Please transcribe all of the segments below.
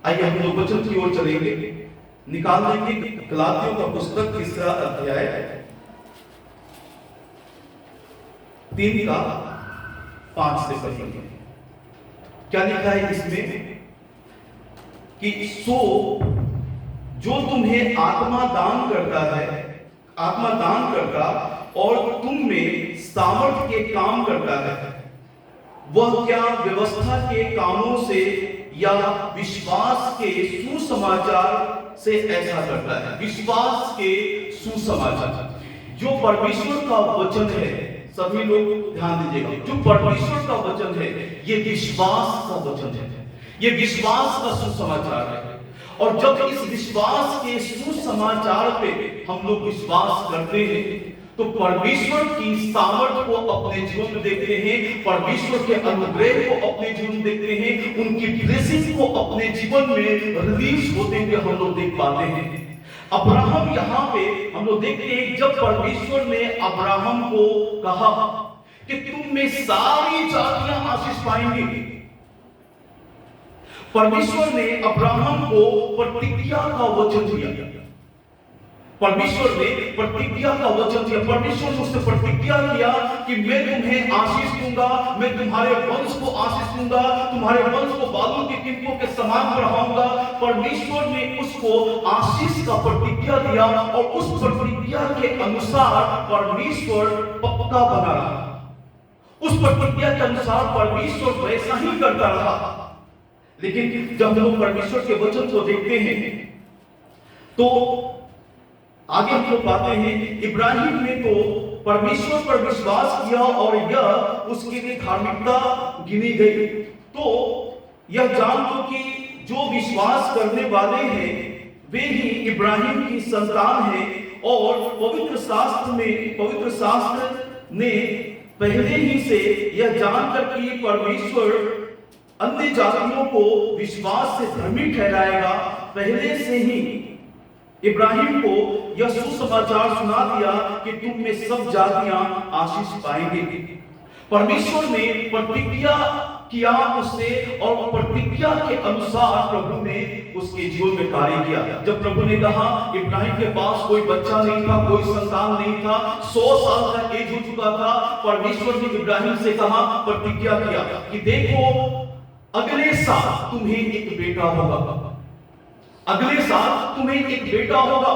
आइए हम लोग वचन की ओर चलेंगे। निकाल देंगे गलातियों का पुस्तक 3 अध्याय 3 का 5 से पढ़ेंगे। क्या लिखा है इसमें कि सो जो तुम्हें आत्मा दान करता और तुम में सामर्थ के काम करता है, वह क्या व्यवस्था के कामों से या विश्वास के सुसमाचार से ऐसा करता है? विश्वास के सुसमाचार, जो परमेश्वर का वचन है, सभी लोग ध्यान दीजिएगा, जो परमेश्वर का वचन है ये विश्वास का वचन है, ये विश्वास का सुसमाचार है। और जब इस विश्वास के सुसमाचार पे हम लोग विश्वास करते हैं तो परमेश्वर की सामर्थ को अपने जीवन में देखते हैं, परमेश्वर के अनुग्रह को अपने जीवन में देखते हैं, उनकी ब्लेसिंग को अपने जीवन में रिलीज होते हुए हम लोग देख पाते हैं। अब्राहम यहाँ पे हम लोग देखते हैं, जब परमेश्वर ने अब्राहम को कहा कि तुम में सारी जातियां आशीष पाएंगी, परमेश्वर ने अब्राहम को प्रतिज्ञा का वचन दिया। परमेश्वर ने प्रतिज्ञा का वचन दिया। परमेश्वर ने उससे प्रतिज्ञा किया कि मैं तुम्हें आशीष दूंगा, मैं तुम्हारे वंश को आशीष दूंगा, तुम्हारे वंश को बादलों की किरणों के समान बढ़ाऊंगा। परमेश्वर ने उसको आशीष का प्रतिज्ञा दिया और उस प्रतिज्ञा के अनुसार परमेश्वर पक्का बना रहा। उस प्रतिज्ञा के अनुसार परमेश्वर वैसा ही करता रहा। लेकिन जब हम परमेश्वर के वचन को देखते हैं तो आगे हम लोग पाते हैं, इब्राहिम ने तो परमेश्वर पर विश्वास किया और यह उसके लिए धार्मिकता गिनी गई। तो यह जान लो कि जो विश्वास करने वाले हैं वे ही इब्राहिम की संतान है। और पवित्र शास्त्र ने पहले ही से यह जानकर कि परमेश्वर अन्य जातियों को विश्वास से धर्मी ठहराएगा, पहले से ही इब्राहिम को यह सुसमाचार सुना दिया कि तुम में सब जातियां आशीष पाएंगे। परमेश्वर ने प्रतिज्ञा किया उससे और प्रतिज्ञा के अनुसार प्रभु ने उसके जीवन में कार्य किया। जब प्रभु ने कहा, इब्राहिम के पास कोई बच्चा नहीं था, कोई संतान नहीं था, 100 साल का एज हो चुका था। परमेश्वर ने इब्राहिम से कहा, प्रतिज्ञा किया कि देखो अगले साल तुम्हें एक बेटा होगा, अगले साल तुम्हें एक बेटा होगा।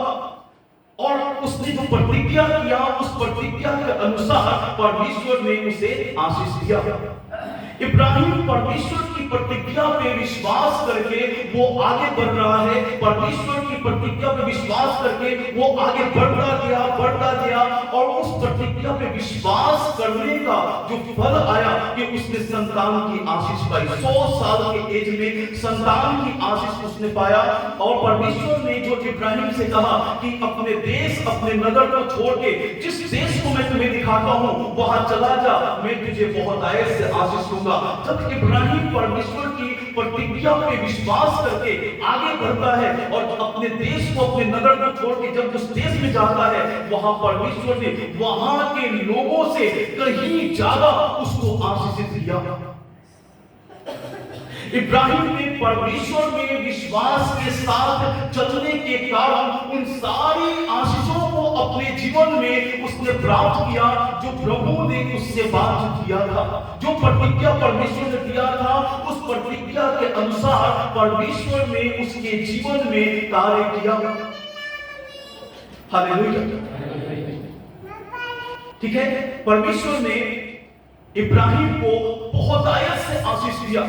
और उसने जो प्रतिज्ञा किया उस प्रतिज्ञा के अनुसार परमेश्वर ने उसे आशीष दिया। इब्राहिम परमेश्वर की प्रतिज्ञा पे विश्वास करके वो आगे बढ़ रहा है। परमेश्वर की प्रतिज्ञा पे विश्वास करके वो आगे बढ़ता गया और उस प्रतिज्ञा पे विश्वास करने का जो फल आया कि उसने संतान की आशीष पाई। 100 साल के एज में संतान की आशीष उसने पाया। और परमेश्वर ने जो इब्राहिम से कहा कि अपने देश, अपने नगर को छोड़ के जिस देश को मैं तुम्हें दिखाता हूं वहां चला जा, मैं तुझे बहुत आयत से आशीष दूंगा। जब इब्राहिम परमेश्वर की प्रतिज्ञा पे विश्वास करके आगे बढ़ता है और अपने देश को, अपने नगर को छोड़ के जब उस देश में जाता है, वहां परमेश्वर ने वहां के लोगों से कहीं ज्यादा उसको आशीष दिया। इब्राहिम ने परमेश्वर में विश्वास के साथ चलने के कारण उन सारी आशीषों को अपने जीवन में उसने प्राप्त किया जो प्रभु ने उससे बात किया था। जो प्रतिज्ञा परमेश्वर ने दिया था उस प्रतिज्ञा के अनुसार परमेश्वर ने उसके जीवन में कार्य किया। हालेलुया। ठीक है, परमेश्वर ने इब्राहिम को बहुत आयत से आशीष दिया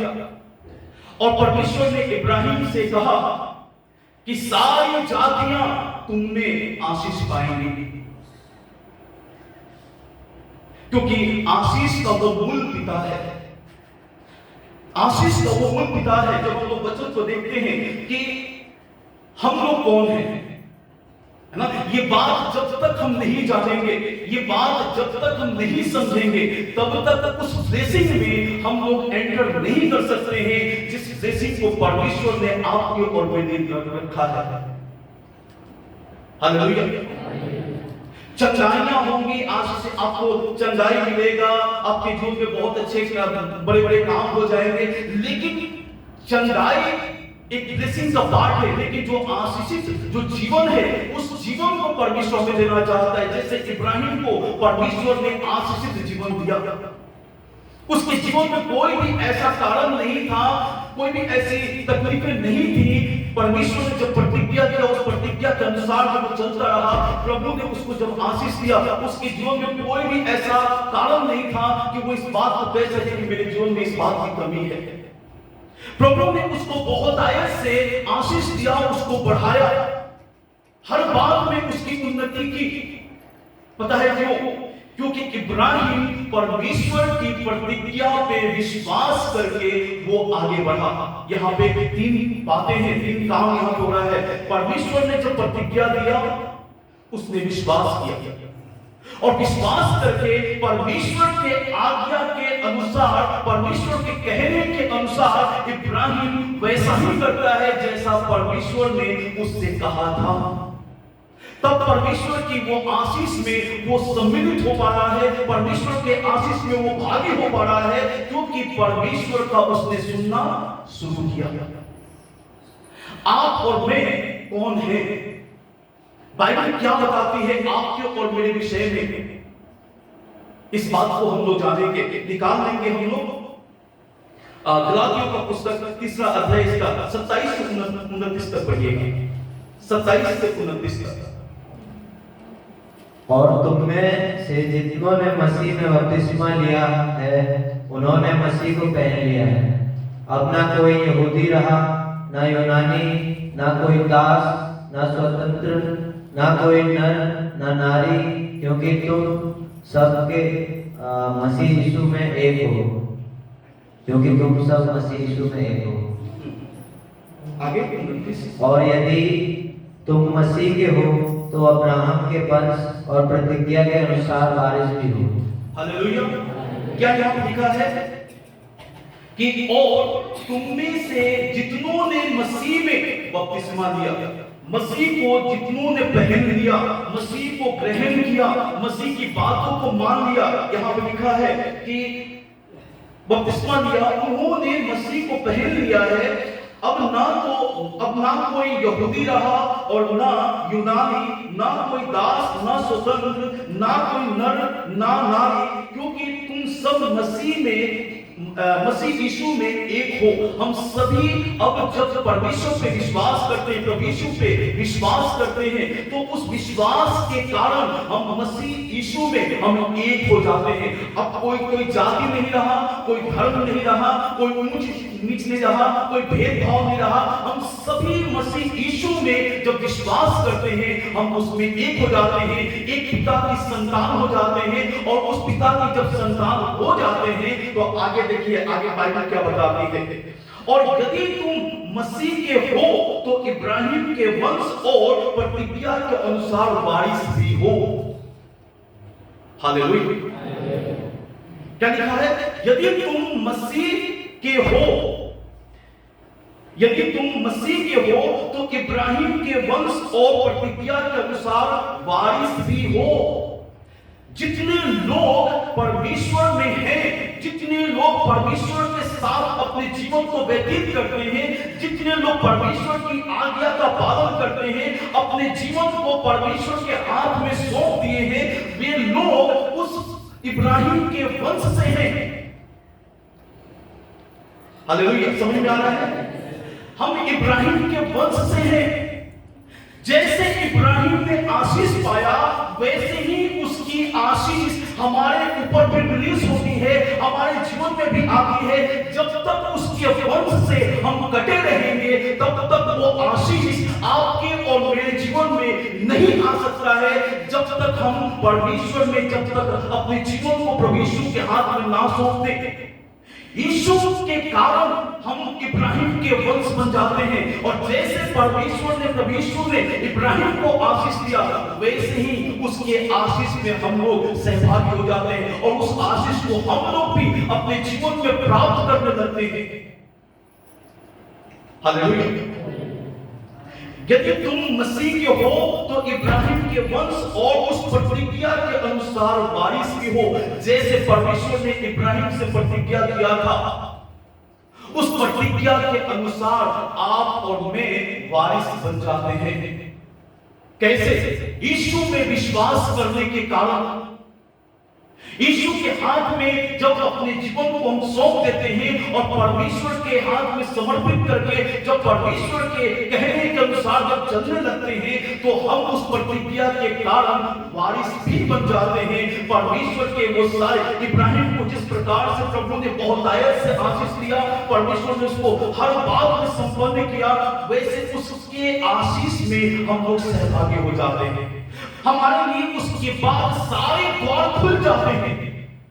और परमेश्वर ने इब्राहिम से कहा कि सारी जातियां तुम में आशीष पाएंगी, क्योंकि आशीष का वो मूल पिता है। आशीष का वो मूल पिता है। जब हम लोग वचन को देखते हैं कि हम लोग कौन हैं, है ना, ये बात जब तक हम नहीं जानेंगे, ये बात जब तक हम नहीं समझेंगे, तब तक उस ब्लेसिंग में हम लोग एंटर नहीं कर सकते हैं जिस ब्लेसिंग को परमेश्वर ने आपके और मेरे लिए रखा है। हालेलुया। चंदाइयां होंगी, आज से आपको चंदाई मिलेगा, आपके जीवन में बहुत अच्छे बड़े बड़े काम हो जाएंगे। लेकिन चंदाई एक ब्लेसिंग का पार्ट है, लेकिन जो आशीषित जो जीवन है उस जीवन को परमेश्वर में देना चाहता है। जैसे इब्राहिम को परमेश्वर ने आशीषित जीवन दिया, उसके जीवन में कोई भी ऐसा कारण नहीं था, कोई भी ऐसी तकलीफें नहीं थी। परमेश्वर ने जब प्रतिज्ञा किया, उस प्रतिज्ञा के अनुसार जब वो चलता रहा, प्रभु ने उसको जब आशीष दिया, उसके जीवन में कोई भी ऐसा कारण नहीं था कि वो इस बात को कह सके कि मेरे जीवन में इस बात की कमी है। प्रभु ने उसको बहुत आयत से आशीष दिया, उसको बढ़ाया, हर बात में उसकी उन्नति की। पता है क्यों? क्योंकि इब्राहिम परमेश्वर की प्रतिज्ञा पे विश्वास करके वो आगे बढ़ा। यहाँ पे 3 बातें हैं, 3 काम यहाँ हो रहा है। परमेश्वर ने जब प्रतिज्ञा दिया, उसने विश्वास किया, और विश्वास करके परमेश्वर के आज्ञा के अनुसार, परमेश्वर के कहने के अनुसार इब्राहिम वैसा ही करता है जैसा परमेश्वर ने उससे कहा था। तब परमेश्वर की वो आशीष में वो सम्मिलित हो पा रहा है, परमेश्वर के आशीष में वो भागी हो पा रहा है, क्योंकि परमेश्वर का उसने सुनना शुरू किया। आप और मैं कौन है? बाइबल क्या बताती है आपके और मेरे विषय में? इस बात को हम लोग जानेंगे, निकाल लेंगे हम लोग। गलातियों का पुस्तक 3 अध्याय इसका 27 से 29 तक पढ़िएगा। 27 से 29 तक। और तुम में से जितनों ने मसीह में बपतिस्मा लिया है, उन्होंने मसीह को पहन लिया है। अब ना कोई यहूदी रहा, ना यूनानी, ना कोई दास, ना स्वतंत्र, ना कोई नर, ना नारी, क्योंकि तुम सबके मसीह यीशु में एक हो। क्योंकि तुम सब मसीह यीशु में एक हो। आगे। और यदि तुम मसीह के हो तो अब्राहम के वंश और प्रतिज्ञा के अनुसार वारिस भी हो। हालेलुया। क्या यहाँ लिखा है कि और तुम में से जितनों ने मसीह में बपतिस्मा लिया, मसीह को जितनों ने पहन लिया, मसीह को ग्रहण किया, मसीह की बातों को मान लिया, यहाँ पे लिखा है कि बपतिस्मा लिया, उन्होंने मसीह को पहन लिया है। अब ना कोई यहूदी रहा और ना यूनानी, ना कोई दास, ना स्वतंत्र, ना कोई नर, ना नारी, क्योंकि तुम सब मसीह यीशु में एक हो। हम सभी अब जब परमेश्वर पे विश्वास करते हैं, प्रभु यीशु पे विश्वास करते हैं, तो उस विश्वास के कारण हम मसीह यीशु में हम एक हो जाते हैं। अब कोई जाति नहीं रहा, कोई धर्म नहीं रहा, कोई ऊंच नीच नहीं रहा, कोई भेदभाव नहीं रहा। हम सभी मसीह यीशु में जब विश्वास करते हैं, हम उसमें एक हो जाते हैं, एक पिता की संतान हो जाते हैं। और उस पिता की जब संतान हो जाते हैं, तो आगे देखिए, आगे बाइबल क्या बताती है। और यदि तुम मसीह के हो तो इब्राहिम के वंश और प्रतिज्ञा के अनुसार वारिस भी हो। हालेलुया। क्या लिखा है? यदि तुम मसीह के हो, यदि तुम मसीह के हो तो इब्राहिम के वंश और प्रतिज्ञा के अनुसार वारिस भी हो। जितने लोग परमेश्वर में हैं, जितने लोग परमेश्वर के साथ अपने जीवन को व्यतीत करते हैं, जितने लोग परमेश्वर की आज्ञा का पालन करते हैं, अपने जीवन को परमेश्वर के हाथ में सौंप दिए हैं, वे लोग उस इब्राहिम के वंश से हैं। हालेलुया। समझ में आ रहा है? हम इब्राहिम के वंश से हैं। जैसे इब्राहिम ने आशीष पाया, वैसे ही उसकी आशीष हमारे ऊपर भी रिलीज होती है, हमारे जीवन में भी आती है। जब तक उसके वंश से हम कटे रहेंगे, तब तक वो आशीष आपके और मेरे जीवन में नहीं आ सकता है। जब तक हम परमेश्वर में, जब तक अपने जीवन को प्रभु यीशु के हाथ में ना सौंप दें, यीशु के कारण हम इब्राहिम के वंश बन जाते हैं। और जैसे परमेश्वर ने, प्रभु यीशु ने इब्राहिम को आशीष दिया, वैसे ही उसके आशीष में हम लोग सहभागी हो जाते हैं और उस आशीष को हम लोग भी अपने जीवन में प्राप्त करने लगते हैं। हालेलुया। यदि तुम मसीह के हो तो इब्राहिम के वंश और उस प्रतिज्ञा के अनुसार वारिस भी हो। जैसे परमेश्वर ने इब्राहिम से प्रतिज्ञा किया था, उस प्रतिज्ञा के अनुसार आप और मैं वारिस बन जाते हैं। कैसे? यीशु में विश्वास करने के कारण। यीशु के हाथ में जब अपने जीवन को हम सौंप देते हैं और परमेश्वर के हाथ में समर्पित करके जब परमेश्वर के कहने के अनुसार जब चलने लगते हैं तो हम उस प्रतिज्ञा के कारण वारिस भी बन जाते हैं। परमेश्वर के वो सारे इब्राहिम को जिस प्रकार से प्रभु ने बहुतायत से आशीष दिया, परमेश्वर ने उसको हर बात में संपन्न किया, वैसे उसके आशीष में हम लोग सहभागी हो जाते हैं। हमारे लिए उसके बाद सारे द्वार खुल जाते हैं।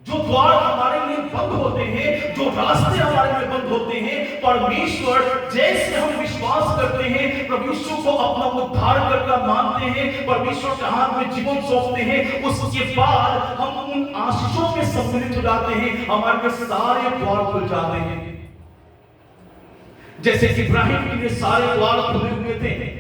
जो द्वार हमारे लिए बंद होते हैं, जो रास्ते हमारे लिए बंद होते हैं, परमेश्वर जैसे हम विश्वास करते हैं, परमेश्वर को अपना उद्धार करता मानते हैं, परमेश्वर के हाथ में जीवन सौंपते हैं, उसके बाद हम उन आशीषों में सम्मिलित हो जाते हैं, हमारे लिए सारे द्वार खुल जाते हैं। जैसे इब्राहिम के लिए सारे द्वार खुले हुए थे,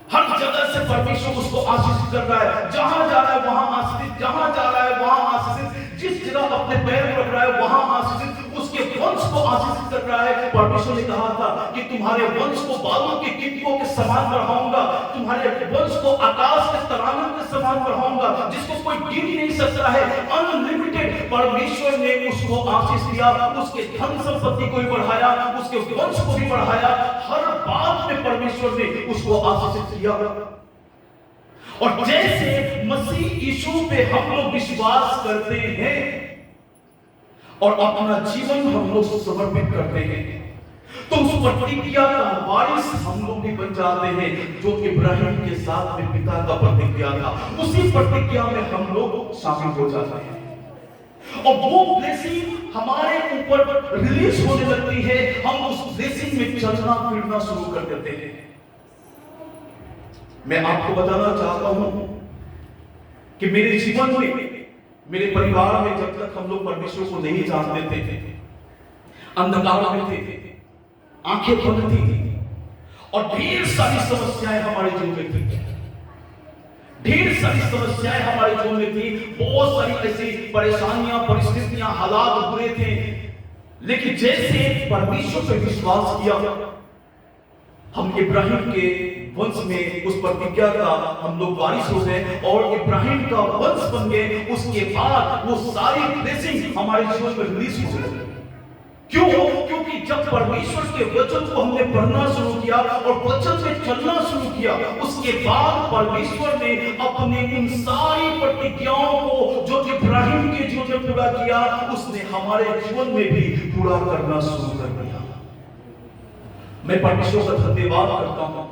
हर जगह से परमेश्वर उसको आशीषित कर रहा है, जहां जा रहा है वहां आशीषित, जहां जा रहा है वहां आशीषित, जिस जगह अपने पैर रख रहा है वहां आशीषित, उसके वंश को आशीषित कर रहा है। परमेश्वर ने कहा था कि तुम्हारे वंश को बादलों के गिनतियों के समान बढ़ाऊंगा, तुम्हारे वंश को आकाश के तरानों के समान बढ़ाऊंगा, जिसको कोई गिन नहीं सकता है, अनलिमिटेड। परमेश्वर ने उसको आशीष दिया, उसके धन संपत्ति को भी बढ़ाया, उसके वंश को भी बढ़ाया, हर बात में परमेश्वर ने उसको आशीषित किया। और जैसे मसीह यीशु पे हम लोग विश्वास करते हैं और अपना जीवन हम लोग समर्पित करते हैं, तो उस प्रतिज्ञा का वारिस हम लोग भी बन जाते हैं, जो इब्राहिम के साथ में पिता का प्रतिज्ञा था, उसी प्रतिज्ञा में हम लोग शामिल हो जाते हैं। और वो ब्लेसिंग हमारे ऊपर रिलीज होने लगती है, हम उस ब्लेसिंग में चलना फिरना शुरू कर देते हैं। मैं आपको बताना चाहता हूं कि मेरे जीवन में, मेरे परिवार में जब तक हम लोग परमेश्वर को नहीं जानते थे, अंधकार में थे, आंखें बंद थी और ढेर सारी समस्याएं हमारे जीवन में थी, ढेर सारी समस्याएं हमारे जीवन में थी, बहुत सारी ऐसी परेशानियां, परिस्थितियां, हालात बुरे थे। लेकिन जैसे परमेश्वर पे विश्वास किया, हम इब्राहिम के वंश में उस प्रतिज्ञा का हम लोग वारिस हो गए और इब्राहिम का वंश बन गए। उसके बाद वो सारी ब्लेसिंग हमारे जीवन में रिलीज हो गई। क्यों? क्योंकि जब परमेश्वर के वचन को हमने पढ़ना शुरू किया और वचन में चलना शुरू किया, उसके बाद परमेश्वर ने अपने उन सारी प्रतिज्ञाओं को जो इब्राहिम के जीवन में पूरा किया, उसने हमारे जीवन में भी पूरा करना शुरू कर दिया। मैं परमेश्वर का धन्यवाद करता हूं।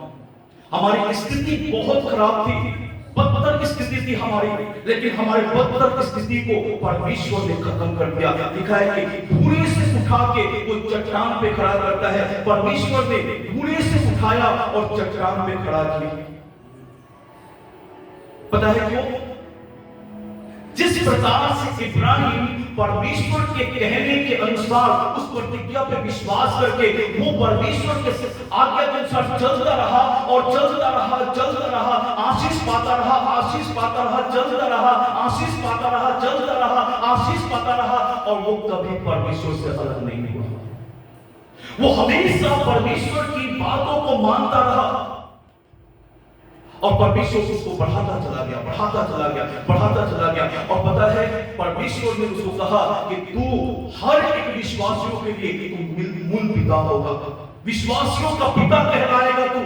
हमारी स्थिति बहुत खराब थी, बदतर स्थिति थी हमारी, लेकिन हमारी बदतर स्थिति को परमेश्वर ने खत्म कर दिया। लिखा है कि धूरे से उठा के वो चट्टान पे खड़ा करता है। परमेश्वर ने धूरे से उठाया और चट्टान पे खड़ा किया। पता है क्यों? जिस प्रकार से इब्राहिम परमेश्वर के कहने के अनुसार उस प्रतिज्ञा पे विश्वास करके वो परमेश्वर के आज्ञा के अनुसार चलता रहा और चलता रहा, चलता रहा, आशीष पाता रहा, आशीष पाता रहा, चलता रहा, आशीष पाता रहा, चलता रहा, आशीष पाता रहा, और वो कभी परमेश्वर से अलग नहीं हुआ। वो हमेशा परमेश्वर की बातों को मानता रहा और परमेश्वर उसको बढ़ाता चला गया, बढ़ाता चला गया, बढ़ाता चला गया। और पता है, परमेश्वर ने उसको कहा कि तू हर एक विश्वासियों के लिए तू मूल पिता होगा, विश्वासियों का पिता कहलाएगा तू।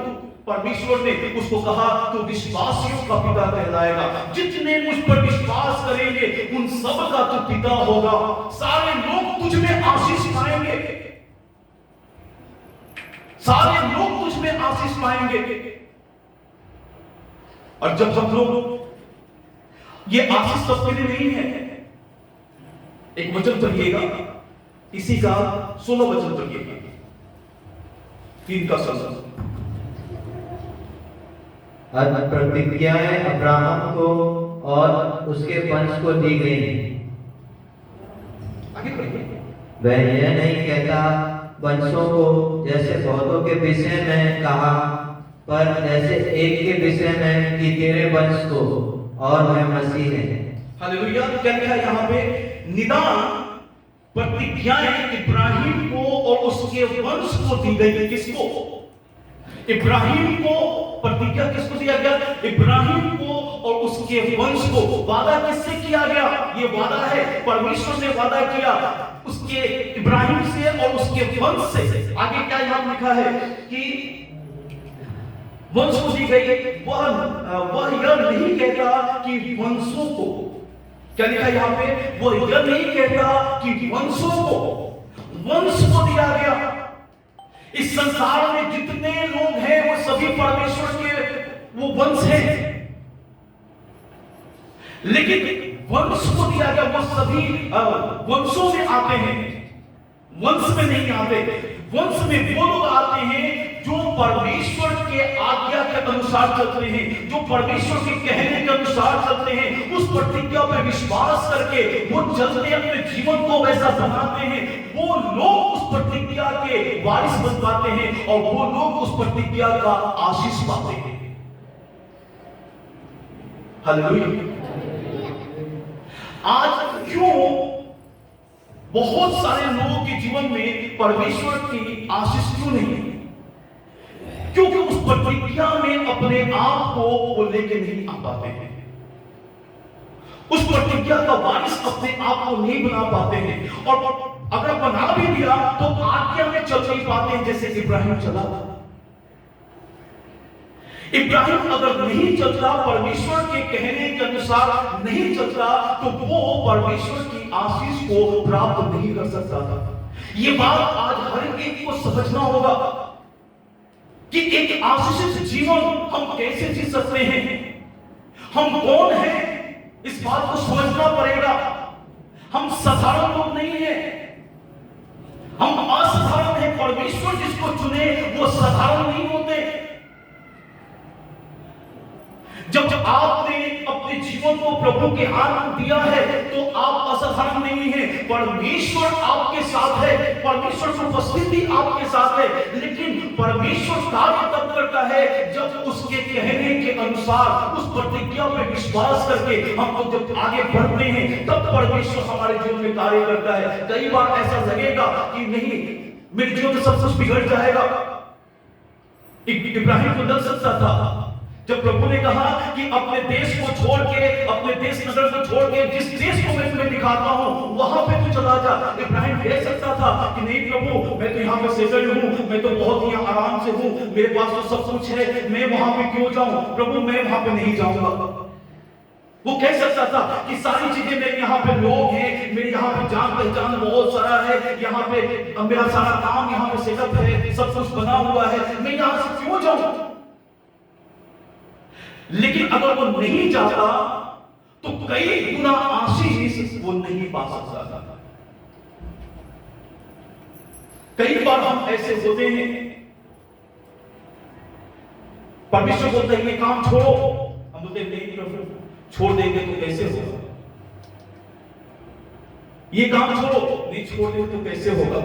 परमेश्वर ने उसको कहा तू विश्वासियों का पिता कहलाएगा, जितने मुझ पर विश्वास करेंगे उन सब का तू पिता होगा, सारे लोग तुझ में आशीष पाएंगे, सारे लोग तुझ में आशीष पाएंगे। और जब हम लोग, ये आशीष सबके लिए नहीं है। एक वचन पढ़िएगा, इसी का 16 वचन पढ़िएगा, 3 का 16। प्रतिज्ञाएं अब्राहम को और उसके वंश को दी गई। आगे पढ़िए। वह यह नहीं कहता वंशों को जैसे बहुतों के विषय में कहा, पर ऐसे एक के विषय में कि तेरे वंश को, और वह मसीह है। हालेलुया। क्या लिखा है यहाँ पे? निदान प्रतिज्ञाएं इब्राहिम को और उसके वंश को दी गई। किसको? इब्राहिम को प्रतिज्ञा किसको दिया गया? इब्राहिम को और उसके वंश को। वादा किससे किया गया? ये वादा है परमेश्वर ने वादा किया उसके इब्राहिम से और उसके वंश से। आगे क्या यहां लिखा है कि वंश को दी गई। वह यह नहीं कहता कि वंशों को, क्या लिखा है यहां पे? वो यह नहीं कहता कि वंशों को, वंश को दिया गया। इस संसार में जितने लोग हैं वो सभी परमेश्वर के वो वंश हैं, लेकिन वंश को दिया गया। वो सभी वंशों में आते हैं, वंश में नहीं आते। वंश में वो लोग आते हैं जो परमेश्वर के आज्ञा के अनुसार चलते हैं, जो परमेश्वर के कहने के अनुसार चलते हैं, उस प्रतिज्ञा पर विश्वास करके वो चलते अपने जीवन को वैसा बनाते हैं। वो लोग उस प्रतिज्ञा के वारिस बन पाते हैं और वो लोग उस प्रतिज्ञा का आशीष पाते हैं। हालेलुया। आज क्यों बहुत सारे लोगों के जीवन में परमेश्वर की आशीष क्यों नहीं? क्योंकि उस प्रतिज्ञा में अपने आप को वो लेके नहीं आ पाते हैं, उस प्रतिज्ञा का वारिस अपने आप को नहीं बना पाते हैं, और अगर बना भी दिया तो आज्ञा में चल नहीं पाते हैं जैसे इब्राहिम चला। इब्राहिम अगर नहीं चलता, परमेश्वर के कहने के अनुसार नहीं चलता, तो वो परमेश्वर की आशीष को प्राप्त नहीं कर सकता था। ये बात आज हर एक को समझना होगा कि एक आशीषित जीवन हम कैसे जी सकते हैं, हम कौन हैं, इस बात को समझना पड़ेगा। हम साधारण लोग नहीं हैं, हम असाधारण हैं। परमेश्वर जिसको चुने वो साधारण नहीं होते। जब आपने अपने जीवन को प्रभु के हाथ में दिया है तो आप असाधारण नहीं हैं। परमेश्वर आपके साथ है, परमेश्वर की उपस्थिति आपके साथ है, लेकिन परमेश्वर कार्य तब करता है जब उसके कहने के अनुसार उस प्रतिज्ञा पे विश्वास करके हम जब आगे बढ़ते हैं, तब परमेश्वर हमारे जीवन में कार्य करता है। कई बार ऐसा लगेगा कि नहीं, मेरे जीवन में सब कुछ बिगड़ जाएगा। इब्राहिम को लग सकता था जब प्रभु ने कहा कि अपने देश को छोड़ के, अपने देश नगर को छोड़ के, जिस देश को मैं तुम्हें दिखाता हूं वहां पे तू चला जा। इब्राहिम कह सकता था कि नहीं प्रभु, मैं तो यहाँ पे सेटल हूं, मैं तो बहुत ही आराम से हूं, मेरे पास तो सब कुछ है, मैं वहां पे क्यों जाऊं? प्रभु मैं वहां पे नहीं जाऊंगा। वो कह सकता था कि सारी चीजें, मेरे यहाँ पे लोग हैं, मेरे यहाँ पे जान पहचान बहुत सारा है, यहाँ पे मेरा सारा काम यहाँ पे सेटअप है, सब कुछ बना हुआ है, मैं यहाँ से क्यों जाऊं? लेकिन अगर वो नहीं जाता तो कई गुना आशीष वो नहीं पा सकता था। कई बार हम ऐसे होते हैं, परमेश्वर बोलता है ये काम छोड़ो, हम बोलते हैं नहीं प्रभु छोड़ देंगे तो कैसे होगा? ये काम छोड़ो, नहीं छोड़ देंगे तो कैसे होगा?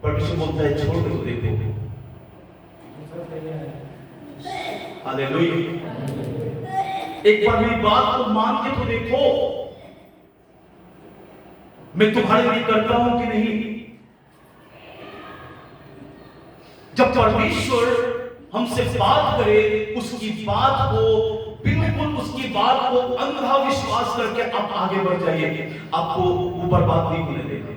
परमेश्वर बोलता है छोड़ दो तो देखो। हालेलुया। एक बार मेरी बात को मान के तो देखो, मैं तुम्हारे लिए करता हूं कि नहीं। जब परमेश्वर हमसे बात करे, उसकी बात को बिल्कुल, उसकी बात को अंधा विश्वास करके आप आगे बढ़ जाइए। आपको वो बर्बाद नहीं होने देगा,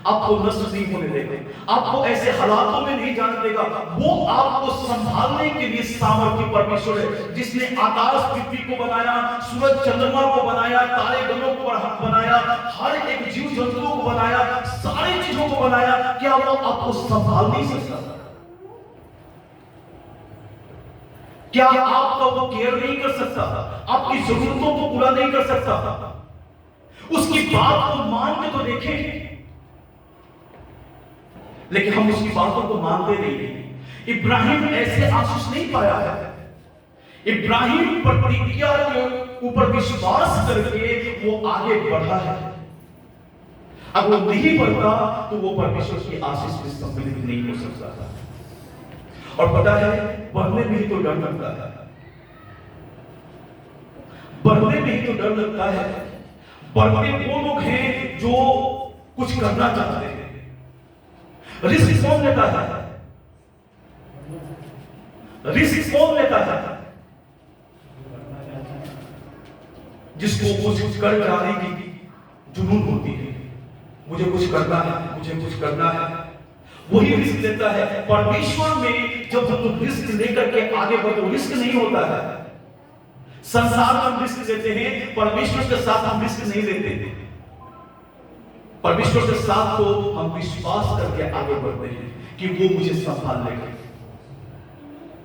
आपको नष्ट नहीं होने देगा, आपको ऐसे हालातों में नहीं जाने देगा। वो आपको संभालने के लिए सामर्थ्य परमेश्वर है, जिसने आकाश पृथ्वी को बनाया, सूरज चंद्रमा को बनाया, तारे गणों को बनाया, हर एक जीव जंतुओं को बनाया, सारी चीजों को बनाया। क्या वो आपको संभाल नहीं सकता? क्या आपका वो केयर नहीं कर सकता? आपकी जरूरतों को पूरा नहीं कर सकता? उसकी बात को मान के तो देखें। लेकिन हम उसकी बातों को मानते नहीं। इब्राहिम ऐसे आशीष नहीं पाया है। इब्राहिम प्रतिज्ञा के ऊपर विश्वास करके वो आगे बढ़ा है। अब वो नहीं बढ़ता तो वो परमेश्वर की आशीष में सम्मिलित नहीं हो सकता था। और पता है, बढ़ने में ही तो डर लगता है, बढ़ने में ही तो डर लगता है। बढ़ते वो लोग हैं जो कुछ करना चाहते हैं। रिस्क कौन लेता है? रिस्क कौन लेता है? जिसको कुछ कर जाने की जुनून होती है, मुझे कुछ करना है, मुझे कुछ करना है, वही रिस्क लेता है। परमेश्वर में जब हम रिस्क लेकर के आगे बढ़ते, रिस्क नहीं होता है। संसार में हम रिस्क लेते हैं, परमेश्वर के साथ हम रिस्क नहीं लेते। परमेश्वर के साथ तो हम विश्वास करके आगे बढ़ते हैं कि वो मुझे संभाल लेगा,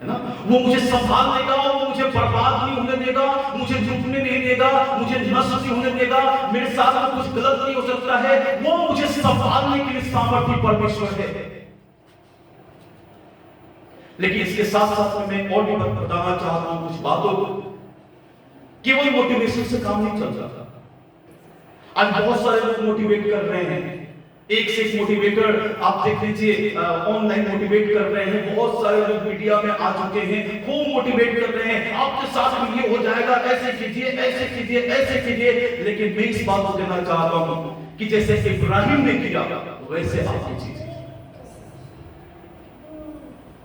है ना? वो मुझे संभाल लेगा, वो मुझे बर्बाद नहीं होने देगा, मुझे झुकने नहीं देगा, मुझे नष्ट नहीं होने देगा, मेरे साथ में कुछ गलत नहीं हो सकता है। वो मुझे संभालने के लिए सामर्थ्य परमेश्वर है। लेकिन इसके साथ साथ में मैं और भी बताना चाहता हूं कुछ बातों को। केवल मोटिवेशन से काम नहीं चल रहा। आज बहुत सारे लोग मोटिवेट कर रहे हैं, एक से एक मोटिवेटर आप देख लीजिए, ऑनलाइन मोटिवेट कर रहे हैं। बहुत सारे लोग मीडिया में आ चुके हैं, वो मोटिवेट कर रहे हैं, आपके साथ में ये हो जाएगा, ऐसे कीजिए, ऐसे कीजिए, ऐसे कीजिए। लेकिन मैं इस बात को कहना चाहता हूं कि जैसे इब्राहिम ने किया वैसे आप कीजिए,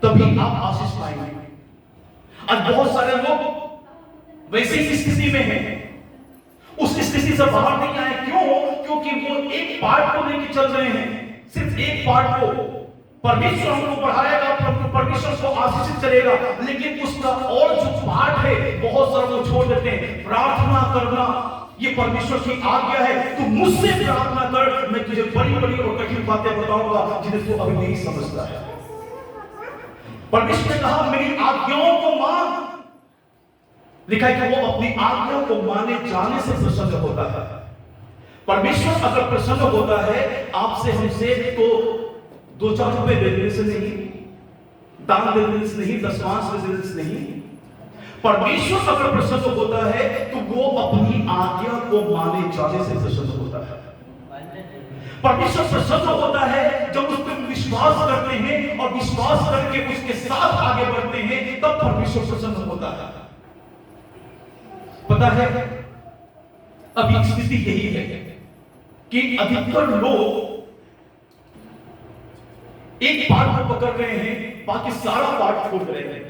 तभी आप आशीष पाएंगे। आज बहुत सारे लोग वैसे ही स्थिति में हैं, उस स्थिति से बाहर नहीं आए। क्यों? क्योंकि वो एक पार्ट को लेकर चल रहे हैं, सिर्फ एक पार्ट को। परमेश्वर हमको बढ़ाएगा, परमेश्वर को आशीषित करेगा, लेकिन उसका और जो पार्ट है बहुत सारे लोग छोड़ देते हैं। प्रार्थना करना ये परमेश्वर की आज्ञा है, तू मुझसे प्रार्थना कर, मैं तुझे बड़ी बड़ी और कठिन बातें बताऊंगा जिन्हें तू अभी नहीं समझता है। परमेश्वर ने कहा मेरी आज्ञाओं को मान। लिखा है कि वो अपनी आज्ञा को माने जाने से प्रसन्न होता है। परमेश्वर अगर प्रसन्न होता है आपसे, हमसे, तो 2-4 रुपए देने से नहीं, दान देने से नहीं, दशमांश देने से नहीं। परमेश्वर अगर प्रसन्न होता है तो वो अपनी आज्ञा को माने जाने से प्रसन्न होता है। परमेश्वर प्रसन्न होता है जब उस पर विश्वास करते हैं और विश्वास करके उसके साथ आगे बढ़ते हैं, तब परमेश्वर प्रसन्न होता है। पता है अभी स्थिति यही है कि अधिकतर लोग एक पार्ट को पकड़ रहे हैं, बाकी सारा पार्ट छोड़ रहे हैं।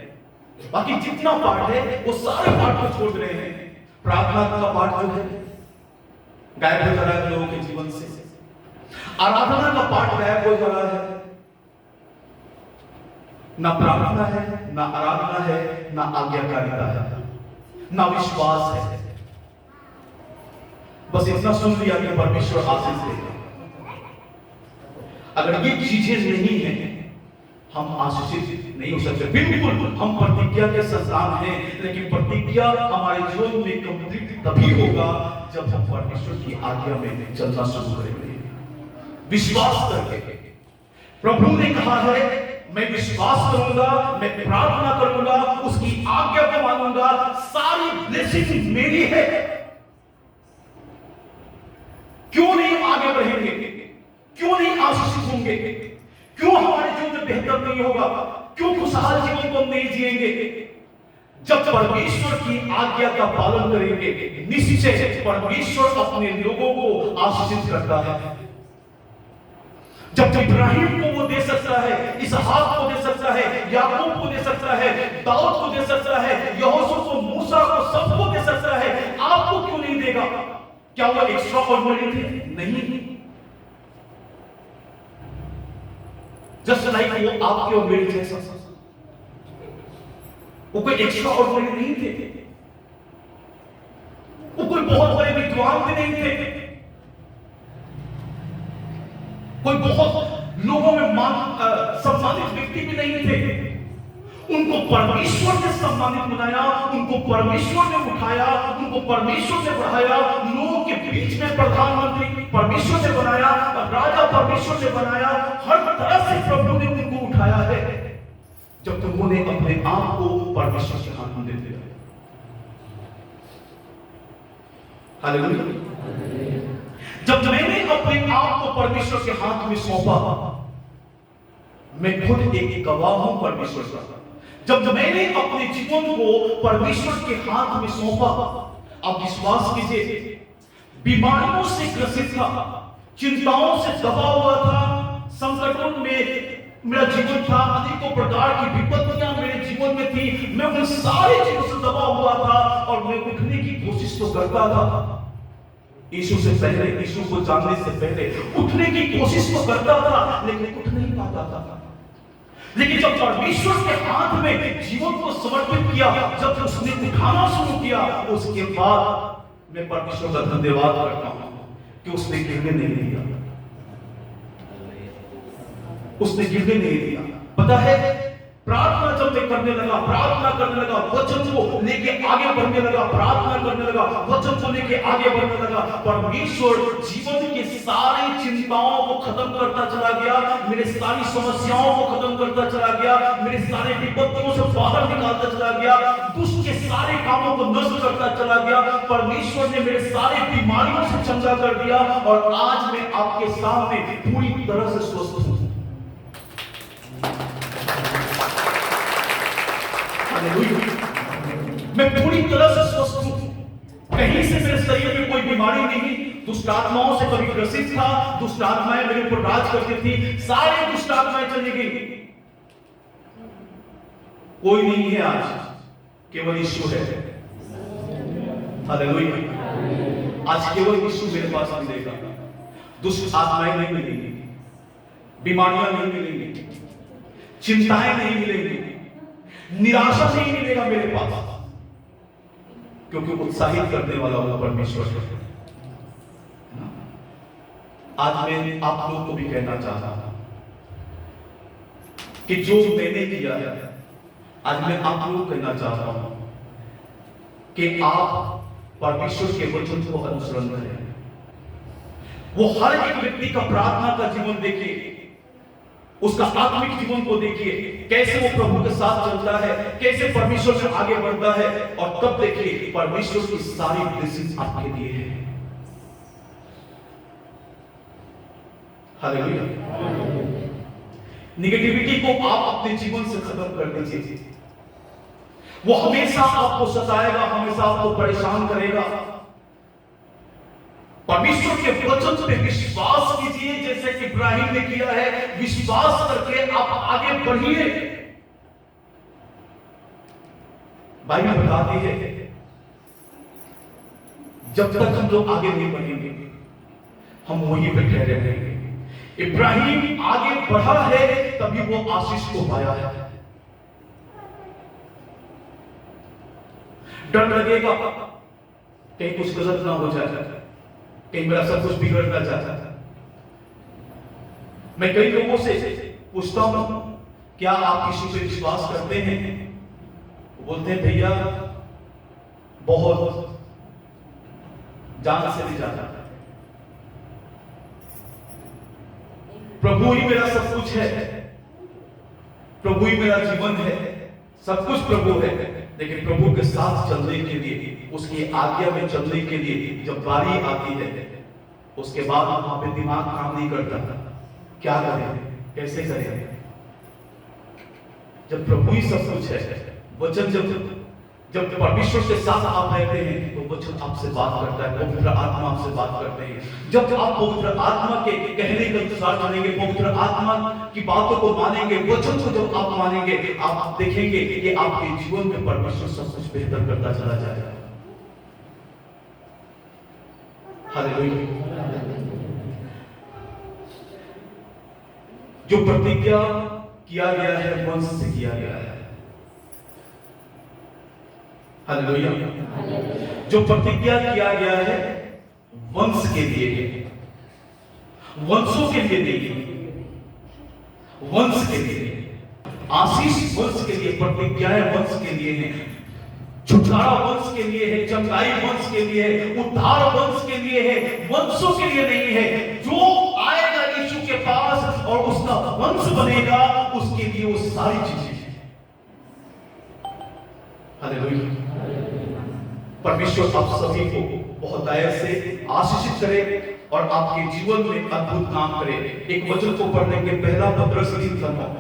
बाकी जितना पार्ट है वो सारे पार्ट को छोड़ रहे हैं। प्रार्थना का पार्ट जो है गायब हो जा रहा है लोगों के जीवन से। आराधना का पार्ट गायब हो जा रहा है। ना प्रार्थना है, ना आराधना है, ना आज्ञाकारिता है, ना विश्वास है। बस इतना सुन लिया कि परमेश्वर आशीष देगा। अगर ये चीजें नहीं है, हम आशीषित नहीं हो सकते। बिल्कुल हम प्रतिज्ञा के संतान हैं, लेकिन प्रतिज्ञा हमारे जीवन में कंप्लीट तभी होगा जब हम परमेश्वर की आज्ञा में चलना शुरू करेंगे, विश्वास करके। प्रभु ने कहा है मैं विश्वास करूंगा, मैं प्रार्थना करूंगा, उसकी आज्ञा को मानूंगा, सारी ब्लेसिंग मेरी है। क्यों नहीं आगे बढ़ेंगे? क्यों नहीं आशीषित होंगे? क्यों हमारे जीवन में बेहतर नहीं होगा? क्यों खुशहाल जीवन को नहीं जिएंगे? जब परमेश्वर की आज्ञा का पालन करेंगे, निश्चय परमेश्वर अपने लोगों को आशीषित करता है। जब इब्राहिम को वो दे सकता है, इसहाक को दे सकता है, याकूब को दे सकता है, दाऊद को दे सकता है, यहोशू को, मूसा को, सबको दे सकता है, आपको क्यों नहीं देगा? क्या वो एक्स्ट्रा ऑर्डिनरी थे? नहीं। जस्ट लाइक वो आपके और मेरे जैसा, वो कोई एक्स्ट्रा ऑर्डिनरी नहीं थे, वो कोई बहुत बड़े विद्वान भी नहीं थे, कोई बहुत लोगों में सम्मानित व्यक्ति भी नहीं थे। उनको परमेश्वर ने सम्मानित बनाया, उनको परमेश्वर ने उठाया, उनको परमेश्वर ने बढ़ाया, लोगों के बीच में प्रधानमंत्री परमेश्वर ने बनाया, राजा परमेश्वर ने बनाया, हर तरह से प्रभु ने उनको उठाया है, जब तक उन्होंने अपने आप को परमेश्वर के हाथ में दे दिया। हालेलुया। जब मैंने अपने आप को परमेश्वर के हाथ में सौंपा, मैं खुद एक गवाह हूं परमेश्वर का। जब मैंने अपने जीवन को परमेश्वर के हाथ में सौंपा, आप विश्वास कीजिए, बीमारियों से ग्रसित था, चिंताओं से दबा हुआ था, संकटों में मेरा जीवन था, अनेकों प्रकार की विपत्तियां मेरे जीवन में थी, मैं उन सारी चीजों से दबा हुआ था और मैं उठने की कोशिश तो करता था। यीशु से पहले, यीशु को जानने से पहले उठने की कोशिश तो करता था, लेकिन उठ नहीं पाता था। लेकिन जब परमेश्वर के हाथ में जीवन को समर्पित किया, जब उसने उठाना शुरू किया, उसके बाद मैं परमेश्वर का धन्यवाद करता हूं कि उसने गिरने नहीं दिया, उसने गिरने नहीं दिया। पता है, प्रार्थना जब मैं करने लगा, प्रार्थना करने लगा, वचन को लेके आगे बढ़ने लगा, प्रार्थना करने लगा, वचन को लेके आगे बढ़ने लगा, परमेश्वर जीवन के सारे चिंताओं को खत्म करता चला गया, मेरे सारी समस्याओं को खत्म करता चला गया, मेरे सारे विपत्तियों से बाहर निकालता चला गया, दुष्ट के सारे कामों को नष्ट करता चला गया। परमेश्वर ने मेरे सारे बीमारियों से चंगा कर दिया और आज मैं आपके सामने पूरी तरह से स्वस्थ हूं। मैं पूरी तरह से स्वस्थ हूं, कहीं से मेरे शरीर में कोई बीमारी नहीं। दुष्ट आत्माओं से कभी ग्रसित था, दुष्ट आत्माएं मेरे ऊपर राज करती थी, सारी दुष्ट आत्माएं चली गई, कोई नहीं है आज, केवल यीशु है। हालेलुया। आज केवल यीशु मेरे पास मिलेगा, दुष्ट आत्माएं नहीं मिलेंगी, बीमारियां नहीं मिलेंगी, चिंताएं नहीं मिलेंगी, निराशा नहीं मिलेगा मेरे पास, क्योंकि उत्साहित करने वाला वो परमेश्वर है। आज मैं आप लोगों को भी कहना चाहता हूं कि जो मैंने किया है, आज मैं आप लोगों को कहना चाहता हूं कि आप परमेश्वर के वचन को अनुसरण करें। वो हर एक व्यक्ति का प्रार्थना का जीवन देखिए, उसका आत्मिक जीवन को देखिए, कैसे वो प्रभु के साथ चलता है, कैसे परमेश्वर से आगे बढ़ता है, और तब देखिए परमेश्वर की सारी ब्लेसिंग्स आपके लिए है। हालेलुया। निगेटिविटी को आप अपने जीवन से खत्म कर दीजिए, वो हमेशा आपको सताएगा, हमेशा आपको परेशान करेगा। परमेश्वर के वचन पे विश्वास कीजिए, जैसे कि इब्राहिम ने किया है, विश्वास करके आप आगे बढ़िए। बाइबल बताती है जब तक हम लोग आगे नहीं बढ़ेंगे, हम वहीं पे ठहरे रहेंगे। इब्राहिम आगे बढ़ा है, तभी वो आशीष को पाया है। डर लगेगा कहीं कुछ गलत ना हो जाए, कहीं मेरा सब कुछ बिगड़ ना जाता। मैं कई लोगों से पूछता हूं, क्या आप किसी पे विश्वास करते हैं? वो बोलते हैं भैया बहुत, जान से भी ज्यादा। प्रभु ही मेरा सब कुछ है, प्रभु ही मेरा जीवन है, सब कुछ प्रभु है। लेकिन प्रभु के साथ चलने के लिए, उसकी आज्ञा में चलने के लिए जब बारी आती है, उसके बाद वहां पे दिमाग काम नहीं करता, क्या करें, कैसे करें। जब प्रभु ही सब कुछ है, वचन जब परमेश्वर के साथ आप रहते हैं, तो वचन आपसे बात करता है, पवित्र आत्मा आपसे बात करते हैं। जब आप पवित्र आत्मा के कहने के अनुसार चलेंगे, पवित्र आत्मा की बातों को मानेंगे, वचन को जब आप मानेंगे, आप देखेंगे कि आपके जीवन में परमेश्वर सब कुछ बेहतर करता चला जाएगा। हालेलुया। जो प्रतिज्ञा किया गया है, वंश से किया गया है। हालेलुया। जो प्रतिज्ञा किया गया है, वंश के लिए है, वंशों के लिए नहीं, वंश के लिए। आशीष वंश के लिए, प्रतिज्ञाएं वंश के लिए हैं, छुटकारा वंश के लिए है, चंगाई वंश के लिए है, उद्धार वंश के लिए है, वंशों के लिए नहीं है। जो आएगा यीशु के पास और उसका वंश बनेगा, उसके लिए वो सारी चीजें हैं। हालेलुया। परमेश्वर आप सभी को बहुत दया से आशीषित करे और आपके जीवन में अद्भुत काम करे। एक वचन को पढ़ने के पहला पत्रस 3 का नाम,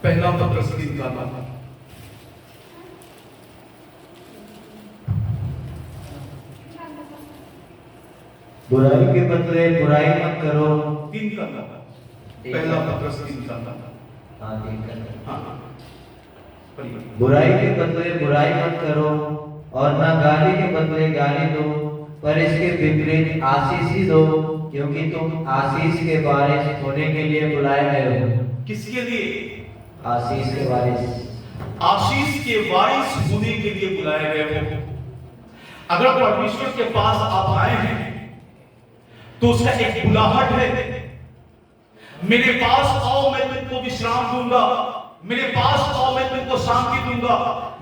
पहला पत्रस 3 का नाम। बुराई के बदले बुराई मत करो। 3 करना, पहला पत्रस 3 करना। हाँ, 3 करना। हाँ, पढ़िए। बुराई के बदले बुराई मत करो और ना गाली के बदले गाली दो, पर इसके विपरीत आशीष ही दो, क्योंकि तुम आशीष के वारिस होने के लिए बुलाए गए हो। किसके लिए? आशीष के वारिस। आशीष के वारिस होने के लिए बुलाए गए हो। अगर परमेश्वर के पास आप आए हैं तो उसका एक बुलाहट है, मेरे पास आओ मैं तुमको विश्राम दूंगा, मेरे पास आओ मैं तुमको शांति दूंगा,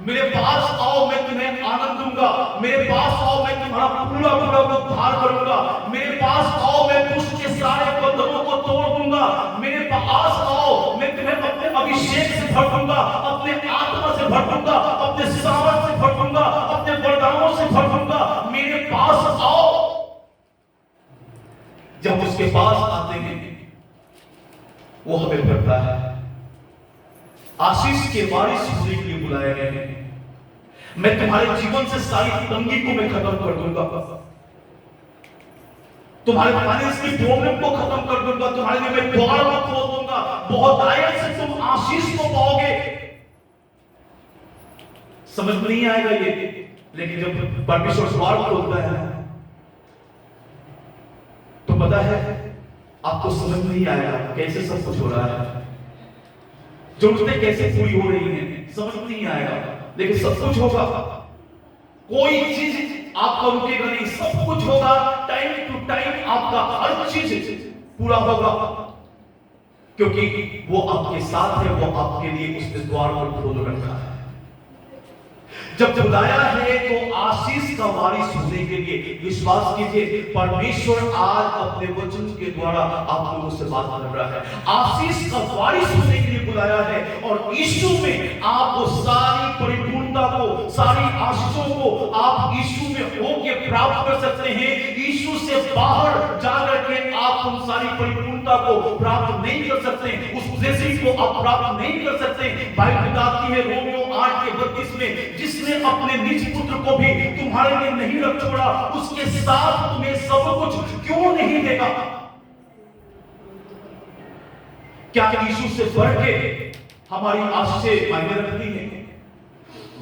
मेरे पास आओ मैं तुम्हें आनंद दूंगा, मेरे पास आओ मैं तुम्हारा पूरा उद्धार करूंगा, मेरे पास आओ मैं दुष्ट के सारे बंधनों को तोड़ दूंगा, मेरे पास आओ मैं तुम्हें अपने अभिषेक से भर दूंगा, अपने आत्मा से भर दूंगा, अपने सामर्थ से भर दूंगा, अपने वरदानों से भर दूंगा, मेरे पास आओ। जब उसके पास आते हैं वो हमें भरता है। आशीष के वारिस होने के लिए बुलाए गए हैं। मैं तुम्हारे जीवन से सारी तंगी को मैं खत्म कर दूंगा, तुम्हारे फाइनेंस की प्रॉब्लम को खत्म कर दूंगा, तुम्हारे लिए मैं द्वार को खोल दूंगा, बहुत आयत से तुम आशीष को पाओगे। समझ में नहीं आएगा ये, लेकिन जब परमेश्वर द्वार खोलता है तो पता है आपको समझ नहीं आएगा कैसे सब कुछ हो रहा है, जरूरतें कैसे पूरी हो रही हैं, समझ नहीं आएगा, लेकिन सब कुछ होगा। कोई चीज आपका रुकेगा नहीं, सब कुछ होगा। टाइम टू टाइम आपका हर चीज पूरा होगा, क्योंकि वो आपके साथ है, वो आपके लिए उसने द्वार पर खोल रखा है। जब बुलाया है तो आशीष का वारिस होने के लिए विश्वास कीजिए, परमेश्वर आज अपने वचन के द्वारा आप लोगों से बात कर रहा है। आशीष का वारिस होने के लिए बुलाया है और यीशु में आप वो सारी परिपूर्णता को, सारी आशीषों को आप यीशु में होके प्राप्त कर सकते हैं। यीशु से बाहर जाकर के आप उन सारी परिपूर्णता को प्राप्त नहीं कर सकते, उस ब्लेसिंग को आप प्राप्त नहीं कर सकते। बाइबल बताती है रोमियो 8:32 में, जिसने अपने निज पुत्र को भी तुम्हारे लिए नहीं रख छोड़ा, उसके साथ तुम्हें सब कुछ क्यों नहीं देगा? क्या यीशु से बढ़ के हमारी आशीषें मायने रखती हैं?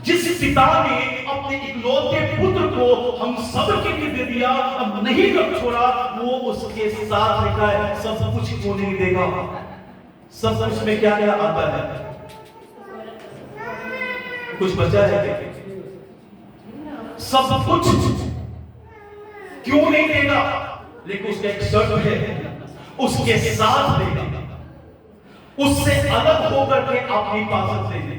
जिस पिता ने अपने इकलौते पुत्र को हम सब के लिए दे दिया, अब नहीं रख छोड़ा, वो उसके साथ लिखा है सब कुछ क्यों नहीं देगा? सब कुछ में क्या क्या आता है? कुछ बचा है क्या? सब कुछ क्यों नहीं देगा? लेकिन उसका एक शर्त है, उसके साथ देगा। उससे अलग होकर के आप नहीं पा सकते हैं।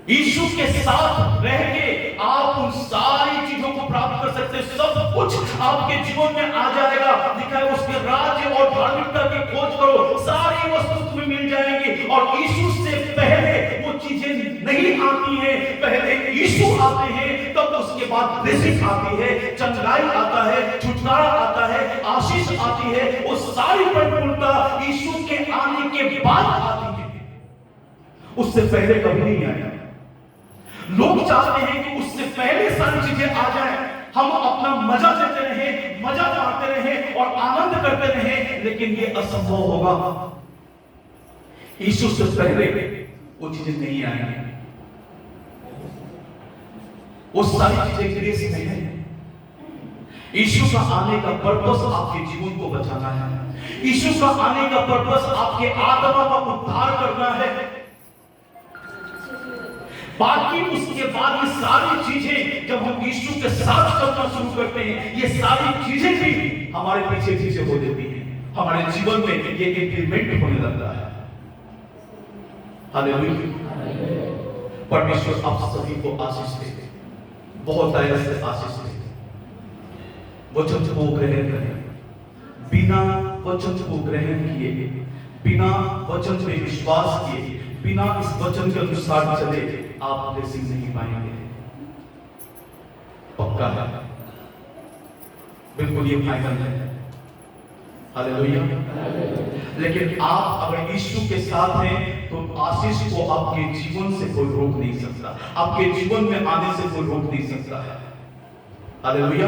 यीशु के साथ रह के आप उन सारी चीजों को प्राप्त कर सकते हैं। सब कुछ आपके जीवन में आ जाएगा। लिखा है उसके राज्य और धार्मिकता की खोज करो, सारी वस्तु तुम्हें मिल जाएंगी। और यीशु से पहले वो चीजें नहीं आती हैं, पहले यीशु आते हैं, तब उसके बाद ब्लेसिंग आती है, चंगाई आता है, छुटकारा आता है, आशीष आती है। वो सारी परिपूर्णता यीशु के आने के बाद आती है, उससे पहले कभी नहीं आएगा। लोग चाहते हैं कि उससे पहले सारी चीजें आ जाएं, हम अपना मजा लेते रहें, मजा मारते रहें और आनंद करते रहें, लेकिन ये असंभव होगा। यीशु से पहले वो चीजें नहीं आएंगी। वो सारी चीजें ग्रेस में है। यीशु का आने का पर्पस आपके जीवन को बचाना है। यीशु का आने का पर्पस आपके आत्मा का उद्धार करना है। बाकी उसके बाद ये सारी चीजें जब हम यीशु के साथ चलना शुरू करते हैं, ये सारी चीजें भी हमारे पीछे पीछे हो जाती हैं। हमारे जीवन में ये इंप्लीमेंट होने लगता है। हालेलुया। परमेश्वर आप सभी को आशीष दे, बहुत आयत से आशीष दे। वचन को ग्रहण करें, बिना वचन को ग्रहण किए, बिना वचन पे विश्वास किए, बिना इस वचन के अनुसार चले, आप ब्लेसिंग नहीं पाएंगे। पक्का है, बिल्कुल ये फाइनल है। हालेलुया। लेकिन आप अगर यीशु के साथ हैं तो आशीष को आपके जीवन से कोई रोक नहीं सकता, आपके जीवन में आने से कोई रोक नहीं सकता है। हालेलुया।